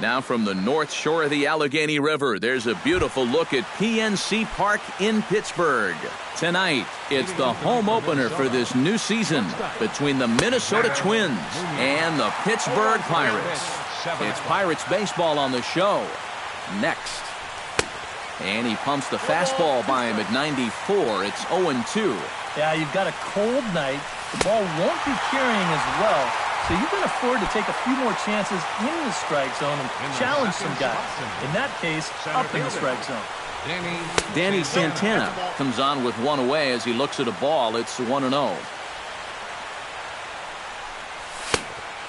Now from the north shore of the Allegheny River, there's a beautiful look at PNC Park in Pittsburgh. Tonight, it's the home opener for this new season between the Minnesota Twins and the Pittsburgh Pirates. It's Pirates baseball on the show. Next. And he pumps the fastball by him at 94. It's 0-2. Yeah, you've got a cold night. The ball won't be carrying as well, so you can afford to take a few more chances in the strike zone and challenge some guys. In that case, up in the strike zone. Danny Santana comes on with one away as he looks at a ball. It's 1-0.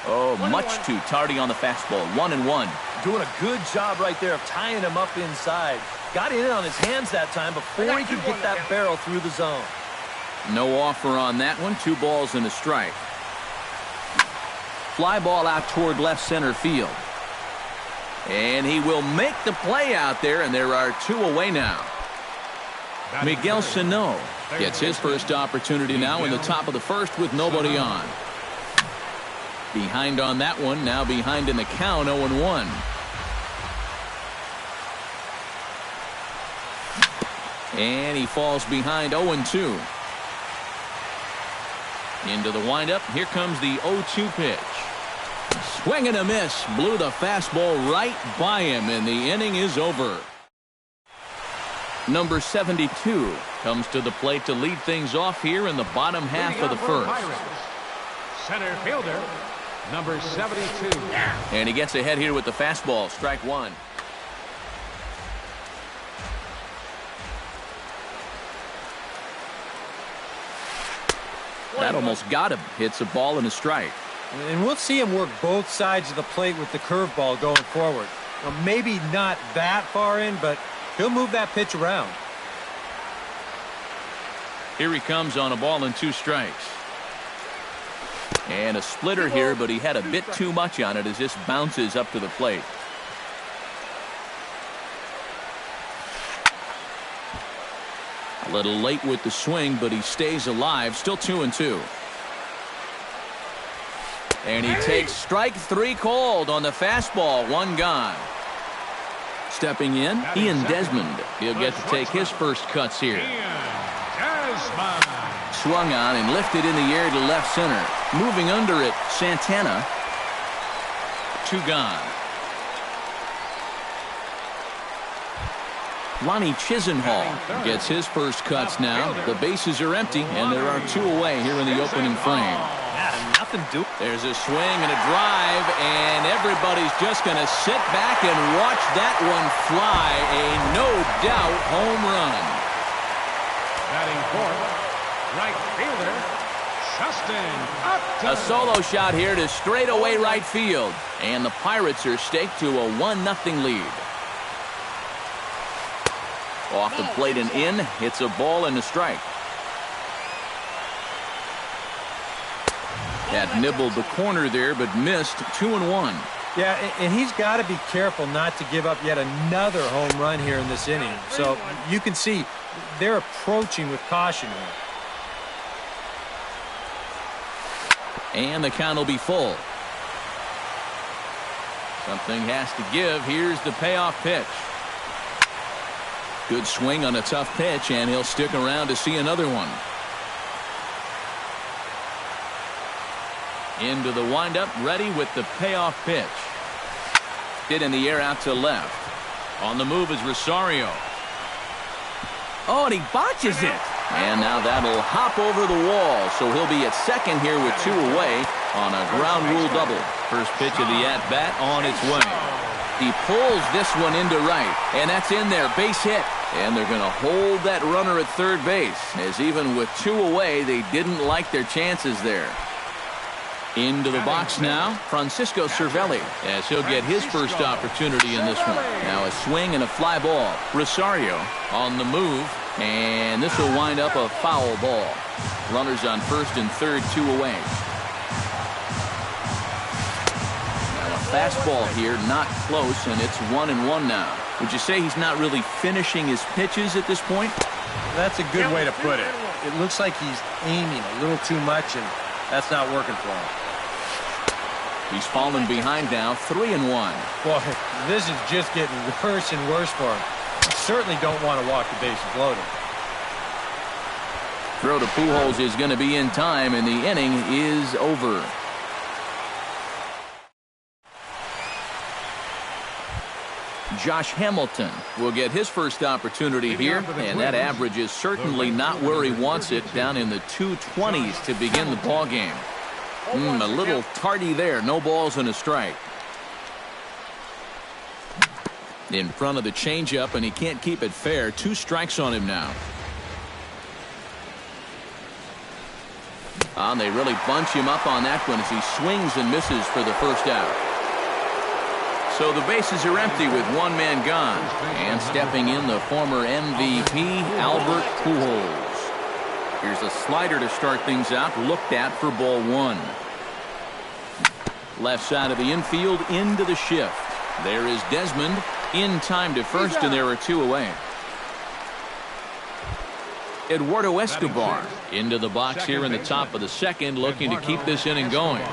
Oh, much too tardy on the fastball. 1-1. Doing a good job right there of tying him up inside. Got in on his hands that time before he could get that barrel through the zone. No offer on that one. 2 balls and a strike. Fly ball out toward left center field. And he will make the play out there, and there are 2 away now. Miguel Sano gets his first opportunity now in the top of the first with nobody on. Behind on that one, now behind in the count, 0-1. And he falls behind 0-2. Into the windup, here comes the 0-2 pitch. Swing and a miss, blew the fastball right by him, and the inning is over. Number 72 comes to the plate to lead things off here in the bottom half of the first. Center fielder, number 72. And he gets ahead here with the fastball, strike 1. That almost got him. Hits a ball and a strike. And we'll see him work both sides of the plate with the curveball going forward. Well, maybe not that far in, but he'll move that pitch around. Here he comes on a ball and 2 strikes. And a splitter here, but he had a bit too much on it as this bounces up to the plate. A little late with the swing, but he stays alive. Still 2-2. And he takes strike 3 called on the fastball. 1 gone. Stepping in, Ian Desmond. He'll get to take his first cuts here. Swung on and lifted in the air to left center. Moving under it, Santana. 2 gone. Lonnie Chisenhall gets his first cuts now. The bases are empty, and there are 2 away here in the opening frame. Yeah, nothing to. There's a swing and a drive, and everybody's just going to sit back and watch that one fly. A no-doubt home run. Batting fourth, right fielder, Justin Upton. A solo shot here to straightaway right field, and the Pirates are staked to a 1-0 lead. Off the plate and in, hits a ball and a strike. That nibbled the corner there, but missed. 2-1. Yeah, and he's got to be careful not to give up yet another home run here in this inning. So you can see they're approaching with caution here. And the count will be full. Something has to give. Here's the payoff pitch. Good swing on a tough pitch, and he'll stick around to see another one. Into the windup, ready with the payoff pitch. Hit in the air out to left. On the move is Rosario. Oh, and he botches it. And now that'll hop over the wall, so he'll be at second here with 2 away on a ground rule double. First pitch of the at-bat on its way. He pulls this one into right, and that's in there, base hit. And they're going to hold that runner at third base, as even with 2 away, they didn't like their chances there. Into the box now, Francisco Cervelli, as he'll get his first opportunity in this one. Now a swing and a fly ball. Rosario on the move, and this will wind up a foul ball. Runners on first and third, 2 away. Now a fastball here, not close, and it's 1-1 now. Would you say he's not really finishing his pitches at this point? That's a good way to put it. It looks like he's aiming a little too much, and that's not working for him. He's fallen behind now, 3-1. Boy, this is just getting worse and worse for him. You certainly don't want to walk the bases loaded. Throw to Pujols is going to be in time, and the inning is over. Josh Hamilton will get his first opportunity here, and that average is certainly not where he wants it, down in the 220s to begin the ball game. A little tardy there. No balls and a strike. In front of the changeup, and he can't keep it fair. 2 strikes on him now. And they really bunch him up on that one as he swings and misses for the first out. So the bases are empty with 1 man gone. And stepping in, the former MVP, Albert Pujols. Here's a slider to start things out, looked at for ball 1. Left side of the infield into the shift. There is Desmond in time to first, and there are 2 away. Eduardo Escobar into the box here in the top of the second, looking to keep this inning going.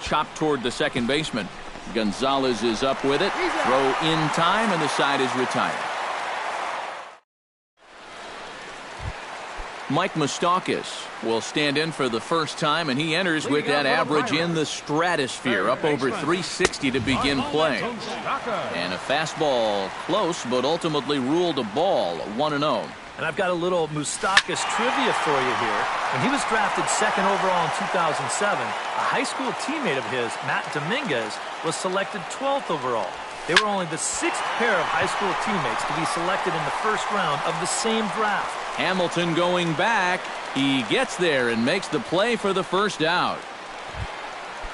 Chopped toward the second baseman. Gonzalez is up with it. Throw in time, and the side is retired. Mike Moustakas will stand in for the first time, and he enters with that average in the stratosphere, up over 360 to begin play. And a fastball close, but ultimately ruled a ball, 1-0. And I've got a little Moustakas trivia for you here. When he was drafted 2nd overall in 2007, a high school teammate of his, Matt Dominguez, was selected 12th overall. They were only the 6th pair of high school teammates to be selected in the first round of the same draft. Hamilton going back. He gets there and makes the play for the first out.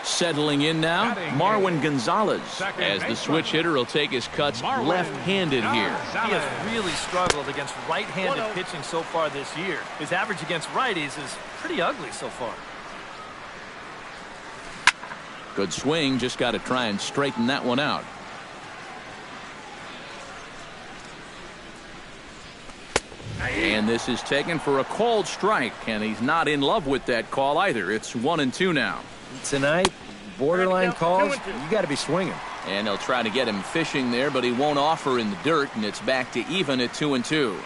Settling in now, Marwin Gonzalez, as the switch hitter will take his cuts left-handed here. He has really struggled against right-handed pitching so far this year. His average against righties is pretty ugly so far. Good swing, just got to try and straighten that one out. And this is taken for a called strike, and he's not in love with that call either. It's 1-2 now. Tonight, borderline calls, you got to be swinging. And they'll try to get him fishing there, but he won't offer in the dirt, and it's back to even at 2-2.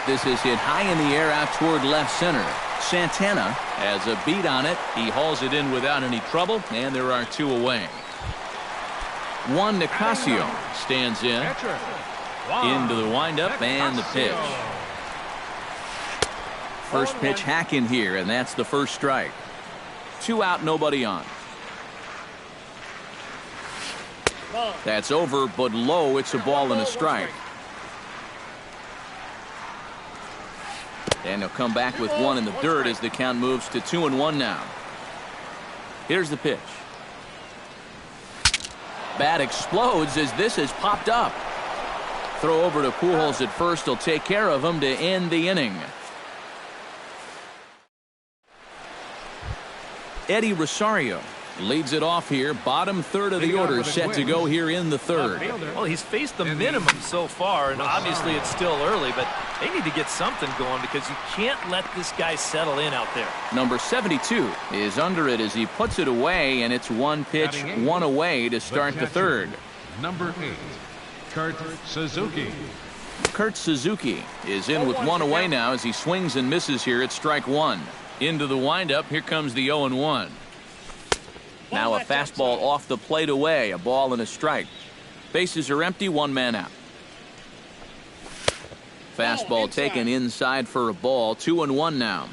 This is hit high in the air out toward left center. Santana has a beat on it. He hauls it in without any trouble, and there are 2 away. Juan Nicasio stands in. Into the windup and the pitch. First pitch hack in here, and that's the first strike. 2 out, nobody on. That's over, but low. It's a ball and a strike. And he'll come back with 1 in the dirt as the count moves to 2-1 now. Here's the pitch. Bat explodes as this has popped up. Throw over to Pujols at first. He'll take care of him to end the inning. Eddie Rosario leads it off here. Bottom third of the order set to go here in the third. Well, he's faced the minimum so far, and obviously it's still early, but they need to get something going because you can't let this guy settle in out there. Number 72 is under it as he puts it away, and it's 1 pitch, 1 away to start the third. Number 8. Kurt Suzuki. Kurt Suzuki is in with 1 away now as he swings and misses here at strike 1. Into the windup, here comes the 0-1. Now a fastball off the plate away, a ball and a strike. Bases are empty, 1 man out. Fastball taken inside for a ball, 2-1 now.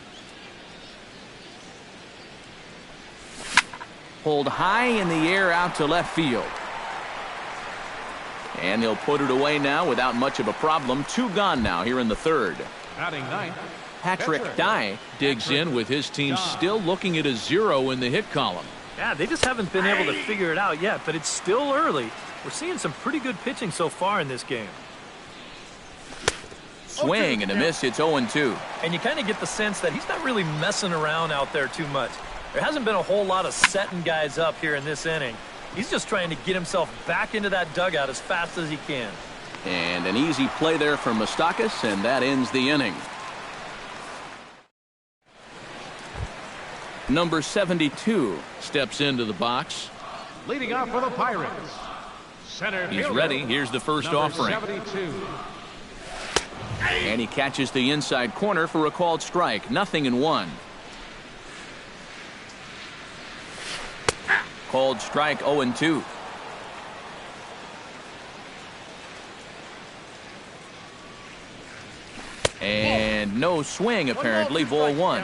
Pulled high in the air out to left field. And he'll put it away now without much of a problem. 2 gone now here in the third. Batting ninth, Patrick Dye digs in with his team still looking at a 0 in the hit column. Yeah, they just haven't been able to figure it out yet, but it's still early. We're seeing some pretty good pitching so far in this game. Swing and a miss. It's 0-2. And you kind of get the sense that he's not really messing around out there too much. There hasn't been a whole lot of setting guys up here in this inning. He's just trying to get himself back into that dugout as fast as he can. And an easy play there from Moustakas, and that ends the inning. Number 72 steps into the box. Leading off for the Pirates, center He's fielder, ready. Here's the first number offering. 72. And he catches the inside corner for a called strike. 0-1. Called strike 0-2. And no swing, apparently. Ball 1.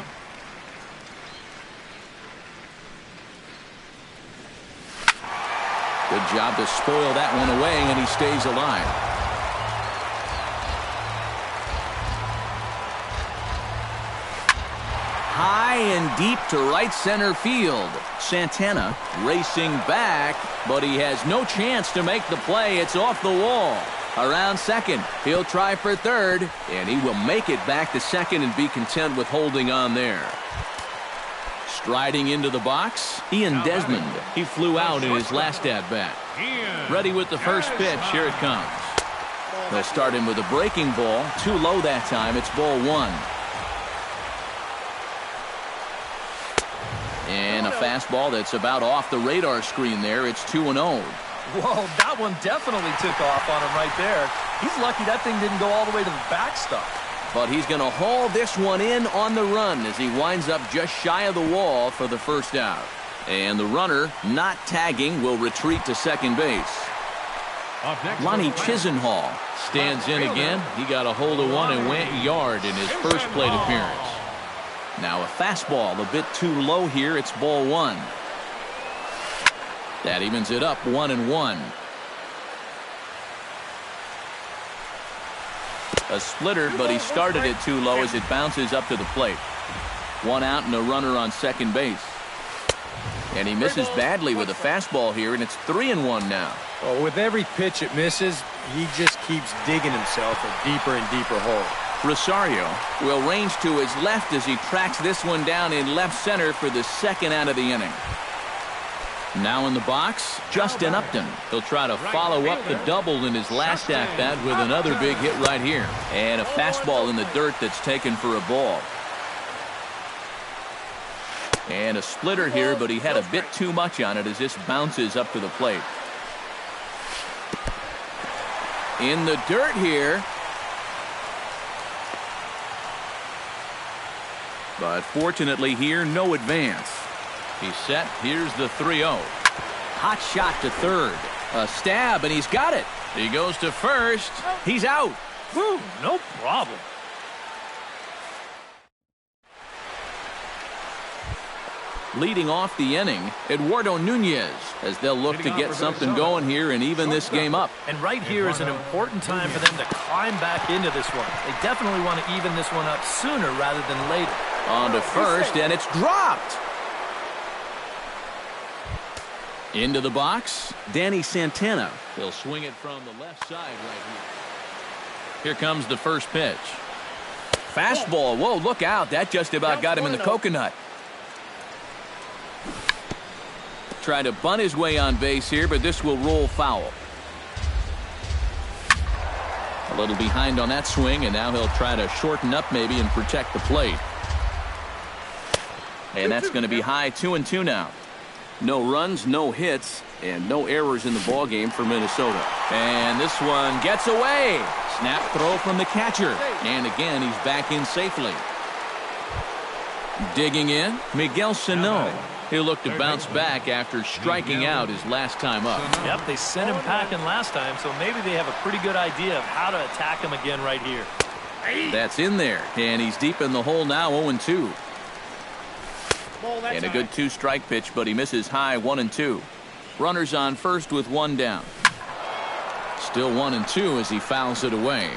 Good job to spoil that one away, and he stays alive. High and deep to right center field. Santana racing back, but he has no chance to make the play. It's off the wall. Around second, he'll try for third, and he will make it back to second and be content with holding on there. Striding into the box, Ian Desmond. He flew out in his last at-bat. Ready with the first pitch. Here it comes. They'll start him with a breaking ball. Too low that time. It's ball 1. And a fastball that's about off the radar screen there. It's 2-0. Whoa, that one definitely took off on him right there. He's lucky that thing didn't go all the way to the backstop. But he's going to haul this one in on the run as he winds up just shy of the wall for the first out. And the runner, not tagging, will retreat to second base. Lonnie Chisenhall stands in again. He got a hold of one and went yard in his first plate appearance. Now a fastball a bit too low here. It's ball 1. That evens it up 1-1. A splitter, but he started it too low as it bounces up to the plate. One out and a runner on second base. And he misses badly with a fastball here, and it's 3-1 now. Well, with every pitch it misses, he just keeps digging himself a deeper and deeper hole. Rosario will range to his left as he tracks this one down in left center for the second out of the inning. Now in the box, Justin Upton. He'll try to follow up the double in his last at-bat with another big hit right here. And a fastball in the dirt that's taken for a ball. And a splitter here, but he had a bit too much on it as this bounces up to the plate. In the dirt here. But fortunately here, no advance. He's set. Here's the 3-0. Hot shot to third. A stab, and he's got it. He goes to first. He's out. Whew, no problem. Leading off the inning, Eduardo Nunez, as they'll look to get something going here and even this game up. And right here is an important time for them to climb back into this one. They definitely want to even this one up sooner rather than later. On to first, and it's dropped. Into the box, Danny Santana. He'll swing it from the left side right here. Here comes the first pitch. Fastball. Whoa, look out. That just about got him in the coconut. Trying to bunt his way on base here, but this will roll foul. A little behind on that swing, and now he'll try to shorten up maybe and protect the plate. And that's going to be high. 2-2 now. No runs, no hits, and no errors in the ballgame for Minnesota. And this one gets away. Snap throw from the catcher. And again, he's back in safely. Digging in, Miguel Sano. He'll look to bounce back after striking out his last time up. Yep, they sent him packing last time, so maybe they have a pretty good idea of how to attack him again right here. That's in there, and he's deep in the hole now, 0-2. And a good two-strike pitch, but he misses high, 1-2. Runners on first with one down. Still 1-2 as he fouls it away.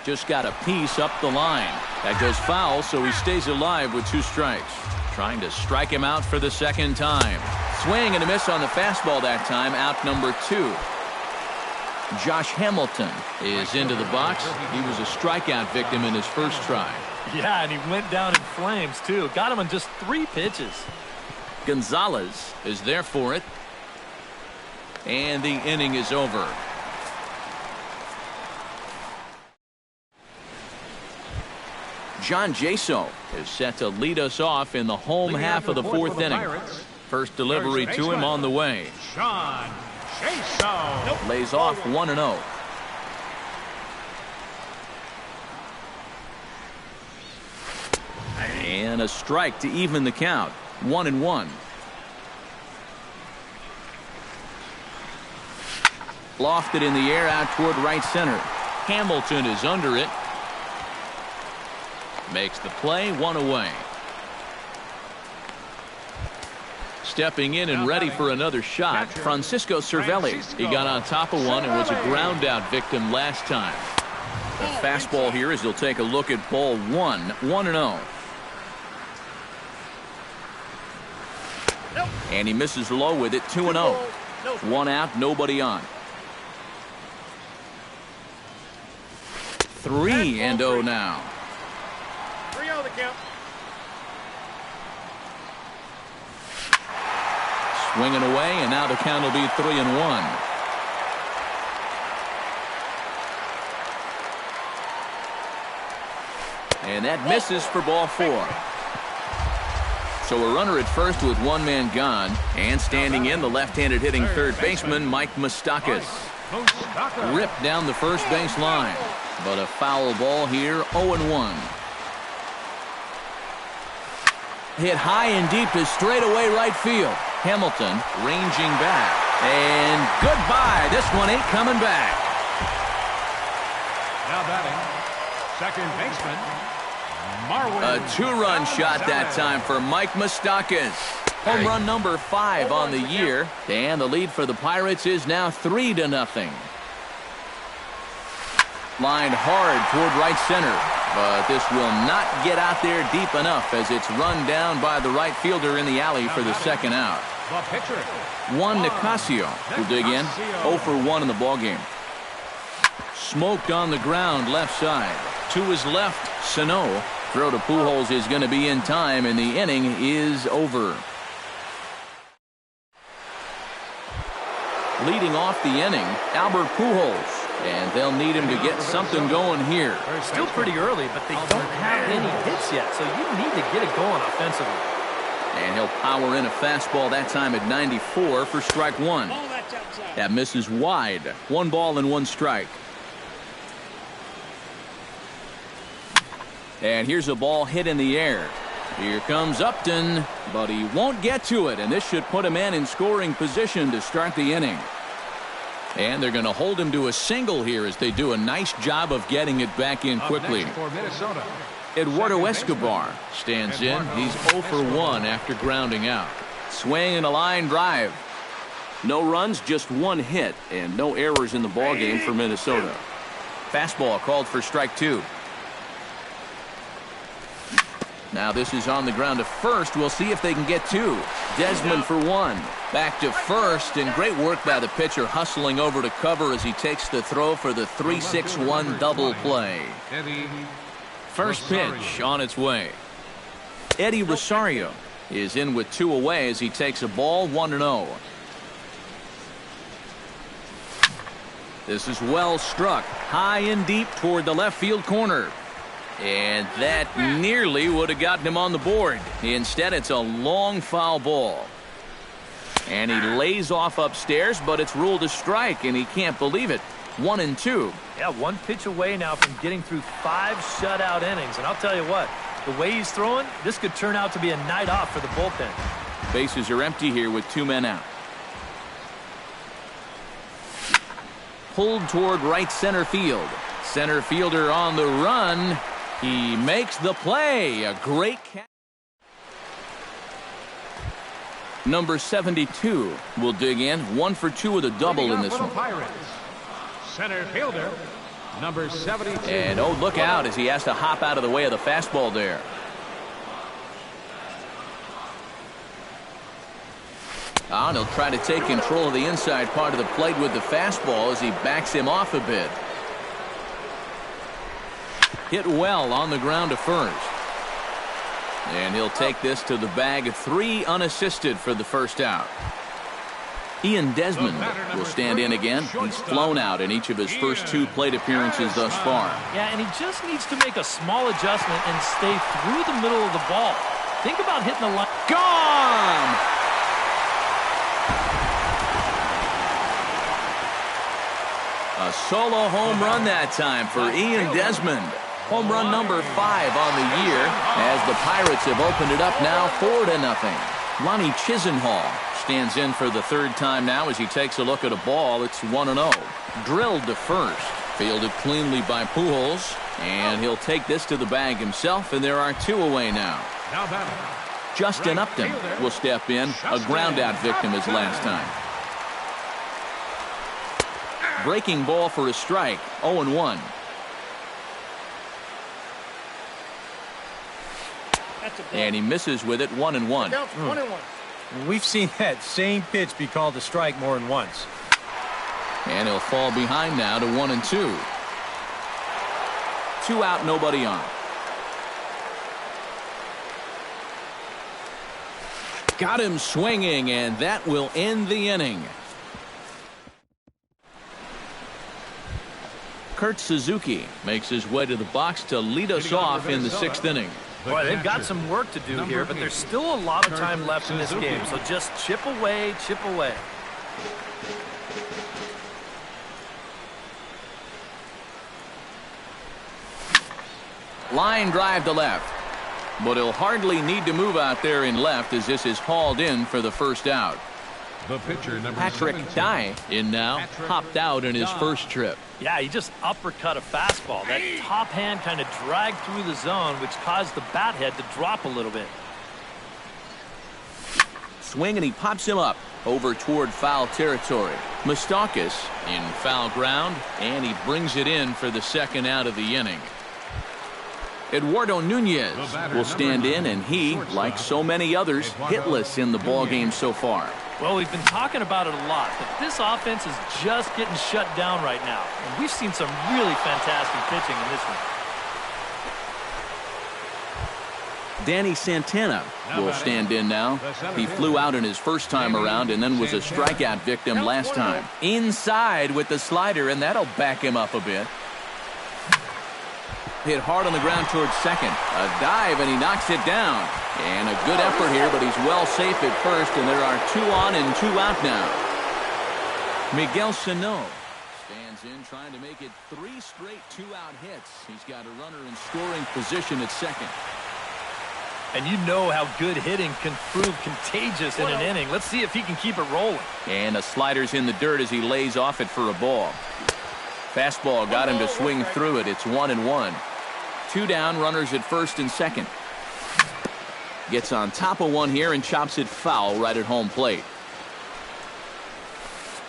Just got a piece up the line. That goes foul, so he stays alive with 2 strikes. Trying to strike him out for the second time. Swing and a miss on the fastball that time. Out number 2. Josh Hamilton is into the box. He was a strikeout victim in his first try. Yeah, and he went down in flames, too. Got him on just 3 pitches. Gonzalez is there for it. And the inning is over. John Jaso is set to lead us off in the home half of the fourth inning. First delivery to him on the way. John Jaso. Lays off 1-0. And a strike to even the count. 1-1. Lofted in the air out toward right center. Hamilton is under it. Makes the play, 1 away. Stepping in and ready for another shot, Francisco Cervelli. He got on top of one and was a ground out victim last time. The fastball here as he'll take a look at ball 1, 1-0. And he misses low with it, 2-0. 1 out, nobody on. 3-0 now. 3-0 the count. Swinging away, and now the count will be 3-1. And that misses for ball 4. So a runner at first with one man gone, and standing in the left-handed hitting third baseman Mike Moustakas. Ripped down the first base line, but a foul ball here, 0-1. Hit high and deep to straightaway right field. Hamilton ranging back, and goodbye. This one ain't coming back. Now batting, second baseman, Marwin. A two-run shot that time for Mike Moustakas. Home run number 5 on the year, and the lead for the Pirates is now 3-0. Lined hard toward right center, but this will not get out there deep enough as it's run down by the right fielder in the alley for the second out. The pitcher, Juan Nicasio will dig in. 0 for 1 in the ballgame. Smoked on the ground left side. To his left, Sano. Throw to Pujols is going to be in time, and the inning is over. Leading off the inning, Albert Pujols. And they'll need him to get something going here. Still pretty early, but they don't have any hits yet, so you need to get it going offensively. And he'll power in a fastball that time at 94 for strike 1. That misses wide. 1 ball and 1 strike. And here's a ball hit in the air. Here comes Upton, but he won't get to it, and this should put him in scoring position to start the inning. And they're going to hold him to a single here as they do a nice job of getting it back in quickly. for Minnesota, Eduardo Escobar stands in. He's 0 for 1 after grounding out. Swing and a line drive. No runs, just 1 hit, and no errors in the ballgame for Minnesota. Fastball called for strike 2. Now this is on the ground to first. We'll see if they can get 2. Desmond for 1. Back to first, and great work by the pitcher hustling over to cover as he takes the throw for the 3-6-1 double play. First pitch on its way. Eddie Rosario is in with 2 away as he takes a ball, 1-0. This is well struck, high and deep toward the left field corner. And that nearly would have gotten him on the board. Instead, it's a long foul ball. And he lays off upstairs, but it's ruled a strike, and he can't believe it. 1-2. Yeah, 1 pitch away now from getting through 5 shutout innings. And I'll tell you what, the way he's throwing, this could turn out to be a night off for the bullpen. Bases are empty here with 2 men out. Pulled toward right center field. Center fielder on the run. He makes the play. A great catch. Number 72 will dig in. 1 for 2 with a double in this one. Pirates, center fielder, number 72. And oh, look out as he has to hop out of the way of the fastball there. And he'll try to take control of the inside part of the plate with the fastball as he backs him off a bit. Hit well on the ground to first. And he'll take this to the bag. 3 unassisted for the first out. Ian Desmond will stand in again. He's flown out in each of his first 2 plate appearances thus far. Yeah, and he just needs to make a small adjustment and stay through the middle of the ball. Think about hitting the line. Gone! A solo home run that time for Ian Desmond. Home run number 5 on the year as the Pirates have opened it up now 4-0. Lonnie Chisenhall stands in for the 3rd time now as he takes a look at a ball. It's 1-0. Drilled to first. Fielded cleanly by Pujols. And he'll take this to the bag himself, and there are 2 away now. Justin Upton will step in. A ground-out victim his last time. Breaking ball for a strike. 0-1. And he misses with it. 1-1. We've seen that same pitch be called a strike more than once. And he'll fall behind now to 1-2. 2 out, nobody on. Got him swinging, and that will end the inning. Kurt Suzuki makes his way to the box to lead us off in the 6th inning. Boy, they've got some work to do here, but there's still a lot of time left in this game, so just chip away, chip away. Line drive to left, but he'll hardly need to move out there in left as this is hauled in for the first out. The pitcher, number Patrick 17. Dye in now, hopped out in his first trip. Yeah, he just uppercut a fastball. That top hand kind of dragged through the zone, which caused the bat head to drop a little bit. Swing, and he pops him up over toward foul territory. Moustakas in foul ground, and he brings it in for the 2nd out of the inning. Eduardo Nunez will stand in, and he, like so many others, hitless in the ballgame so far. Well, we've been talking about it a lot, but this offense is just getting shut down right now. And we've seen some really fantastic pitching in this one. Danny Santana will stand in now. He flew out in his first time around and then was a strikeout victim last time. Inside with the slider, and that'll back him up a bit. Hit hard on the ground towards second. A dive, and he knocks it down. And a good effort here, but he's well safe at first, and there are 2 on and 2 out now. Miguel Sano stands in, trying to make it 3 straight 2-out hits. He's got a runner in scoring position at second. And you know how good hitting can prove contagious in an inning. Let's see if he can keep it rolling. And a slider's in the dirt as he lays off it for a ball. Fastball got him to swing through it. It's 1-1. 2 down, runners at first and second. Gets on top of one here and chops it foul right at home plate.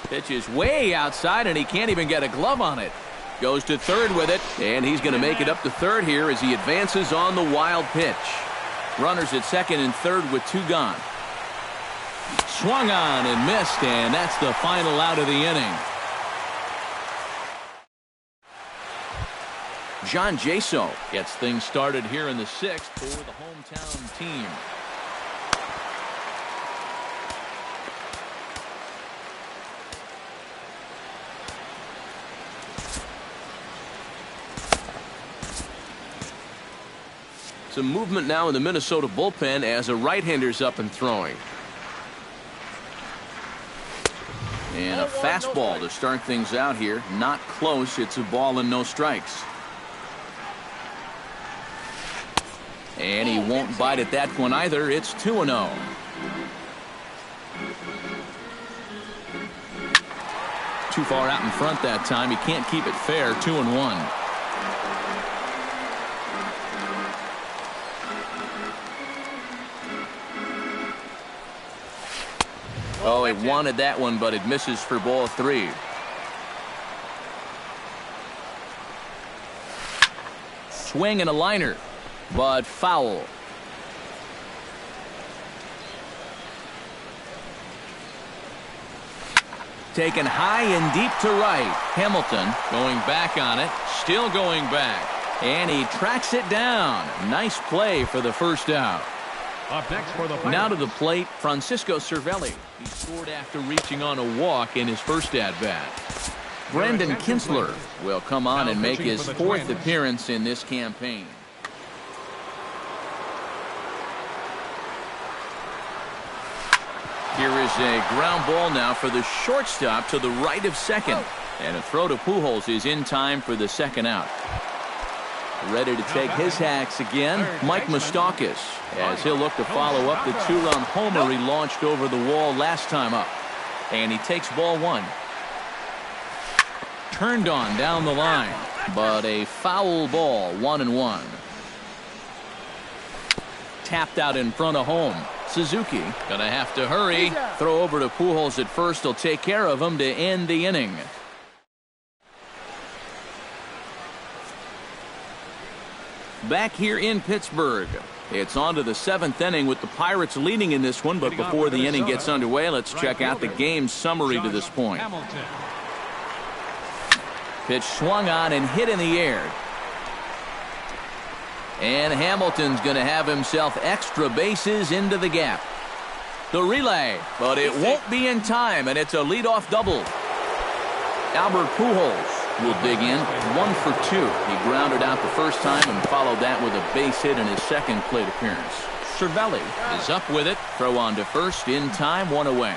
Pitch is way outside, and he can't even get a glove on it. Goes to third with it, and he's going to make it up to third here as he advances on the wild pitch. Runners at second and third with 2 gone. Swung on and missed, and that's the final out of the inning. John Jaso gets things started here in the 6th for the hometown team. Some movement now in the Minnesota bullpen as a right-hander's up and throwing. And a fastball to start things out here. Not close. It's a ball and no strikes. And he won't bite at that one either. It's 2-0. Too far out in front that time. He can't keep it fair. 2-1. Oh, he wanted that one, but it misses for ball 3. Swing and a liner, but foul. Taken high and deep to right. Hamilton going back on it, still going back, and he tracks it down. Nice play for the first out. Up next for the Now to Pirates, the plate, Francisco Cervelli. He scored after reaching on a walk in his first at-bat. Brendan Kinsler will come on and make his fourth appearance in this campaign. Here is a ground ball now for the shortstop to the right of second. And a throw to Pujols is in time for the second out. Ready to take his hacks again, Mike Moustakas, as he'll look to follow up the two-run homer he launched over the wall last time up. And he takes ball one. Turned on down the line, but a foul ball, 1-1. Tapped out in front of home. Suzuki gonna have to hurry. Throw over to Pujols at first. He'll take care of him to end the inning. Back here in Pittsburgh, it's on to the seventh inning with the Pirates leading in this one. But before the inning gets underway, let's check out the game summary to this point. Pitch swung on and hit in the air. And Hamilton's going to have himself extra bases into the gap. The relay, but it won't be in time, and it's a leadoff double. Albert Pujols will dig in, 1 for 2. He grounded out the first time and followed that with a base hit in his second plate appearance. Cervelli is up with it. Throw on to first in time, 1 away.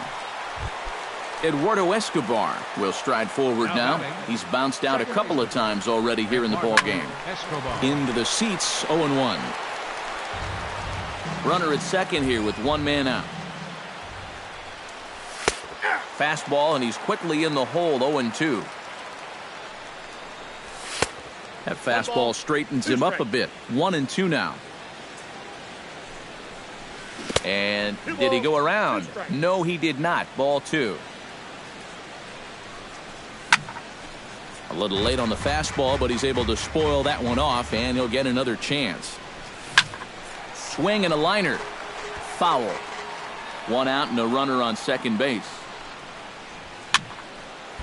Eduardo Escobar will stride forward now. He's bounced out a couple of times already here in the ball game. Into the seats, 0-1. Runner at second here with 1 man out. Fastball, and he's quickly in the hole, 0-2. That fastball straightens him up a bit. 1-2 now. And did he go around? No, he did not. Ball 2. A little late on the fastball, but he's able to spoil that one off, and he'll get another chance. Swing and a liner. Foul. 1 out and a runner on second base.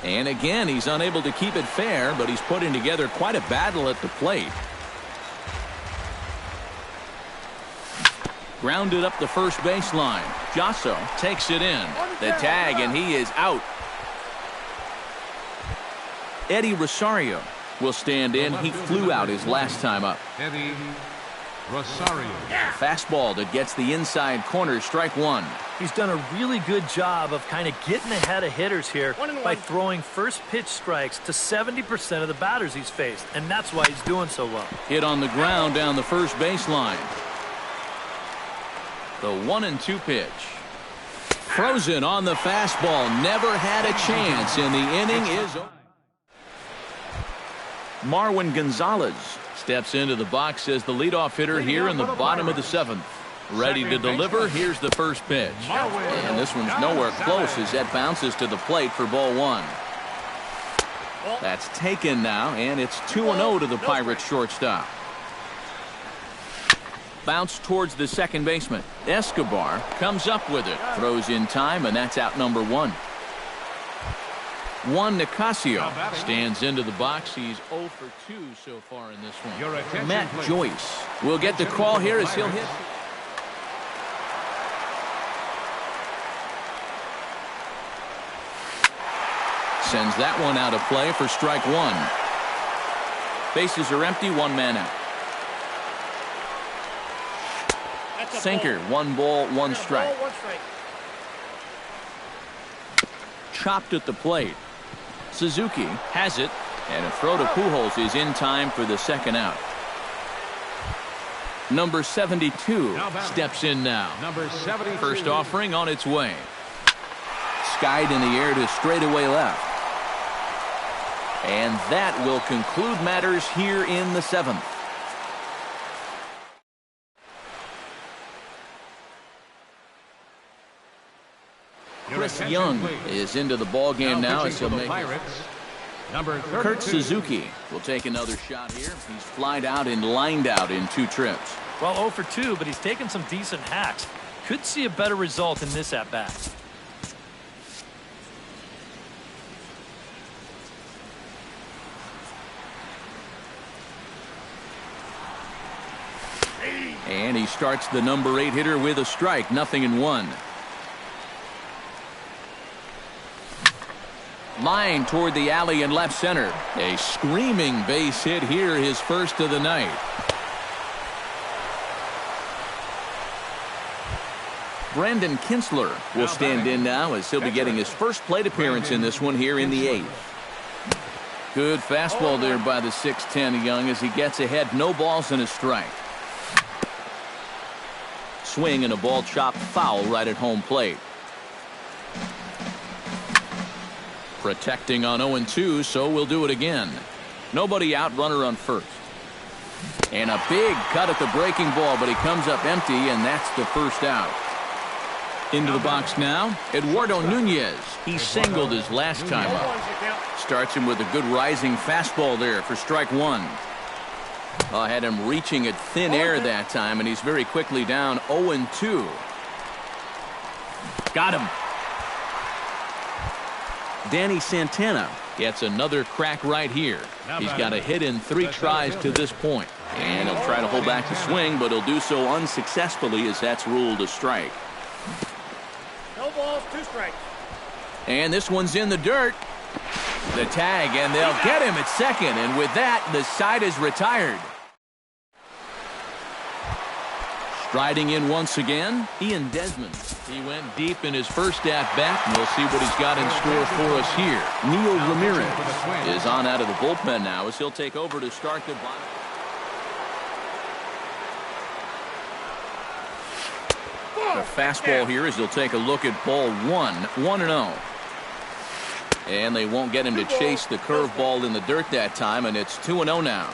And again, he's unable to keep it fair, but he's putting together quite a battle at the plate. Grounded up the first baseline. Josso takes it in. The tag, and he is out. Eddie Rosario will stand in. He flew out his last time up. Eddie Rosario. Fastball that gets the inside corner, strike 1. He's done a really good job of kind of getting ahead of hitters here by throwing first pitch strikes to 70% of the batters he's faced, and that's why he's doing so well. Hit on the ground down the first baseline. The 1-2 pitch. Frozen on the fastball. Never had a chance, and the inning is over. Marwin Gonzalez steps into the box as the leadoff hitter here in the bottom of the 7th. Ready to deliver. Here's the first pitch. And this one's nowhere close as that bounces to the plate for ball 1. That's taken now, and it's 2-0 to the Pirates shortstop. Bounce towards the second baseman. Escobar comes up with it. Throws in time, and that's out number 1. Juan Nicasio stands into the box. He's 0 for 2 so far in this one. Matt Joyce will get the call here as he'll hit. Sends that one out of play for strike 1. Bases are empty, 1 man out. Sinker, 1 ball, 1 strike. Chopped at the plate. Suzuki has it, and a throw to Pujols is in time for the second out. Number 72 steps in now. Number 72. First offering on its way. Skied in the air to straightaway left. And that will conclude matters here in the 7th. Chris Young is into the ball game now as he'll make it. Kurt Suzuki will take another shot here. He's flied out and lined out in 2 trips. Well, 0 for 2, but he's taken some decent hacks. Could see a better result in this at-bat. And he starts the number 8 hitter with a strike, 0-1. Line toward the alley in left center. A screaming base hit here, his first of the night. Brandon Kinsler will stand in now as he'll be getting his first plate appearance in this one here in the 8th. Good fastball there by the 6'10" Young as he gets ahead. No balls and a strike. Swing and a ball chopped foul right at home plate. Protecting on 0-2, so we'll do it again. Nobody out, runner on first. And a big cut at the breaking ball, but he comes up empty, and that's the first out. Into the box now, Eduardo Nunez. He singled his last time up. Starts him with a good rising fastball there for strike 1. Had him reaching at thin air that time, and he's very quickly down 0-2. Got him. Danny Santana gets another crack right here. He's got a hit in 3 tries to this point. And he'll try to hold back the swing, but he'll do so unsuccessfully as that's ruled a strike. No balls, 2 strikes. And this one's in the dirt. The tag, and they'll get him at second. And with that, the side is retired. Striding in once again, Ian Desmond. He went deep in his first at-bat, and we'll see what he's got in store for us here. Neil Ramirez is on out of the bullpen now as he'll take over to start the bottom. The fastball here as he'll take a look at ball 1, 1-0. And they won't get him to chase the curveball in the dirt that time, and it's 2-0 now.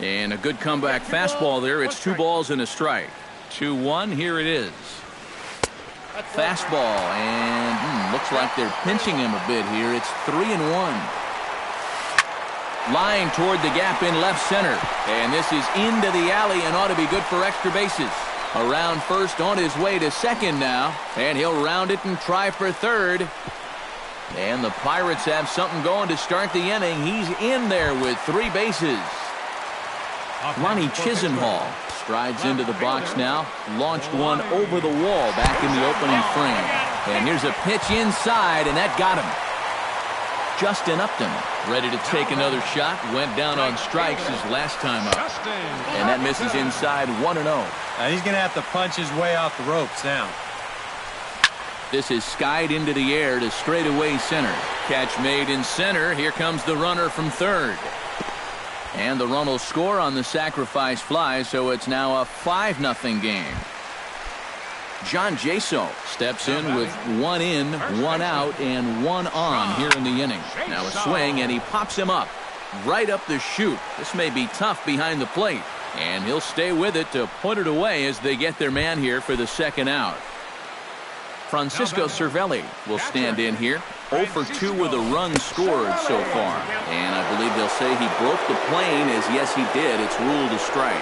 And a good comeback fastball there. It's 2 balls and a strike. 2-1. Here it is. Fastball, and looks like they're pinching him a bit here. It's 3-1. Line toward the gap in left center. And this is into the alley and ought to be good for extra bases. Around first, on his way to second now. And he'll round it and try for third. And the Pirates have something going to start the inning. He's in there with 3 bases. Ronnie Chisenhall strides into the box now. Launched one over the wall back in the opening frame. And here's a pitch inside, and that got him. Justin Upton ready to take another shot. Went down on strikes his last time up. And that misses inside 1-0. Now he's going to have to punch his way off the ropes now. This is skied into the air to straightaway center. Catch made in center. Here comes the runner from third. And the run will score on the sacrifice fly, so it's now a 5-0 game. John Jaso steps in with 1 in, 1 out, and 1 on here in the inning. Now a swing, and he pops him up right up the chute. This may be tough behind the plate, and he'll stay with it to put it away as they get their man here for the second out. Francisco Cervelli will stand in here. 0 for 2 with a run scored so far. And I believe they'll say he broke the plane, as yes he did. It's ruled a strike.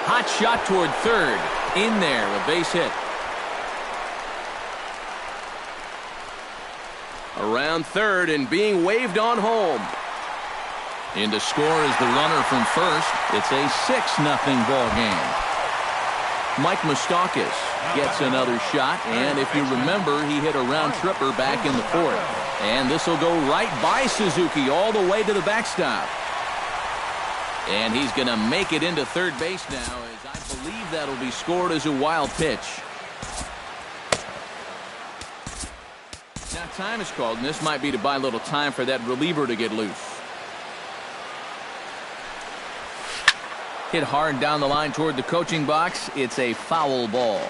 Hot shot toward third. In there, a base hit. Around third and being waved on home. In to score is the runner from first. It's a 6-0 ball game. Mike Moustakas gets another shot, and if you remember, he hit a round tripper back in the 4th. And this will go right by Suzuki all the way to the backstop. And he's going to make it into third base now, as I believe that'll be scored as a wild pitch. Now time is called, and this might be to buy a little time for that reliever to get loose. Hit hard down the line toward the coaching box. It's a foul ball.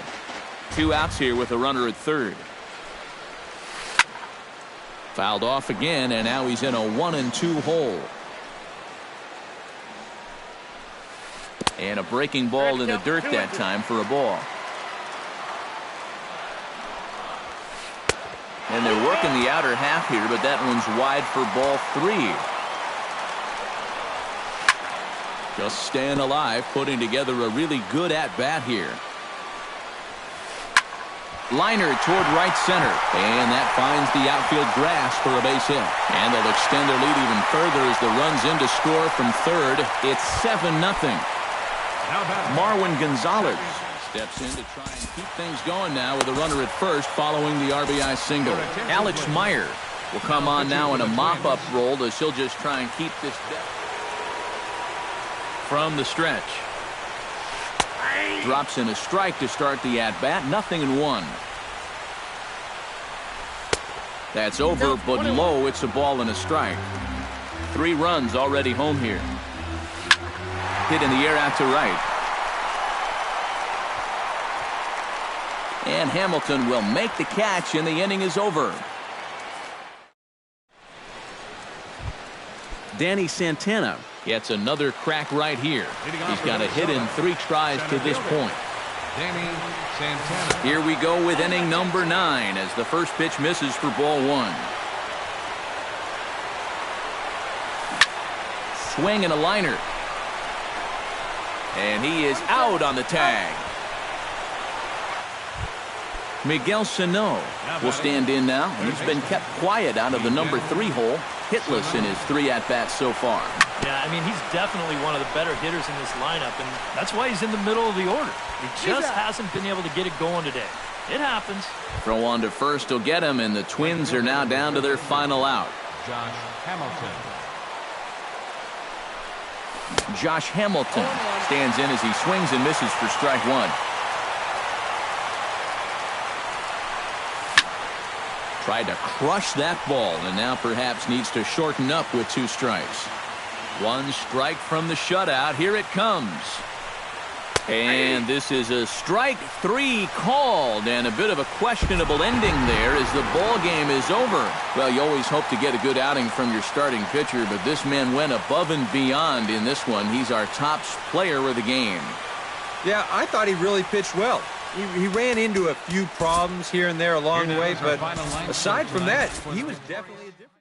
2 outs here with a runner at third. Fouled off again, and now he's in a 1-2 hole. And a breaking ball in the dirt that time for a ball. And they're working the outer half here, but that one's wide for ball 3. Just staying alive, putting together a really good at-bat here. Liner toward right center, and that finds the outfield grass for a base hit. And they'll extend their lead even further as the run's in to score from third. It's 7-0. Now batting. Marwin Gonzalez steps in to try and keep things going now with a runner at first following the RBI single. Alex Meyer will come on now in a mop-up role as he'll just try and keep this from the stretch. Drops in a strike to start the at-bat. 0-1. That's over, but low. It's a ball and a strike. 3 runs already home here. Hit in the air out to right. And Hamilton will make the catch, and the inning is over. Danny Santana gets another crack right here. He's got a hit in 3 tries to this point. Danny Santana. Here we go with inning number 9 as the first pitch misses for ball 1. Swing and a liner. And he is out on the tag. Miguel Sano will stand in now. He's been kept quiet out of the number 3 hole. Hitless in his 3 at-bats so far. Yeah, I mean, he's definitely one of the better hitters in this lineup, and that's why he's in the middle of the order. He just hasn't been able to get it going today. It happens. Throw on to first will get him, and the Twins are now down to their final out. Josh Hamilton. Josh Hamilton stands in as he swings and misses for strike 1. Tried to crush that ball, and now perhaps needs to shorten up with 2 strikes. 1 strike from the shutout. Here it comes. And this is a strike 3 called, and a bit of a questionable ending there as the ball game is over. Well, you always hope to get a good outing from your starting pitcher, but this man went above and beyond in this one. He's our top player of the game. Yeah, I thought he really pitched well. He ran into a few problems here and there along the way, but aside from that, he was definitely a difference.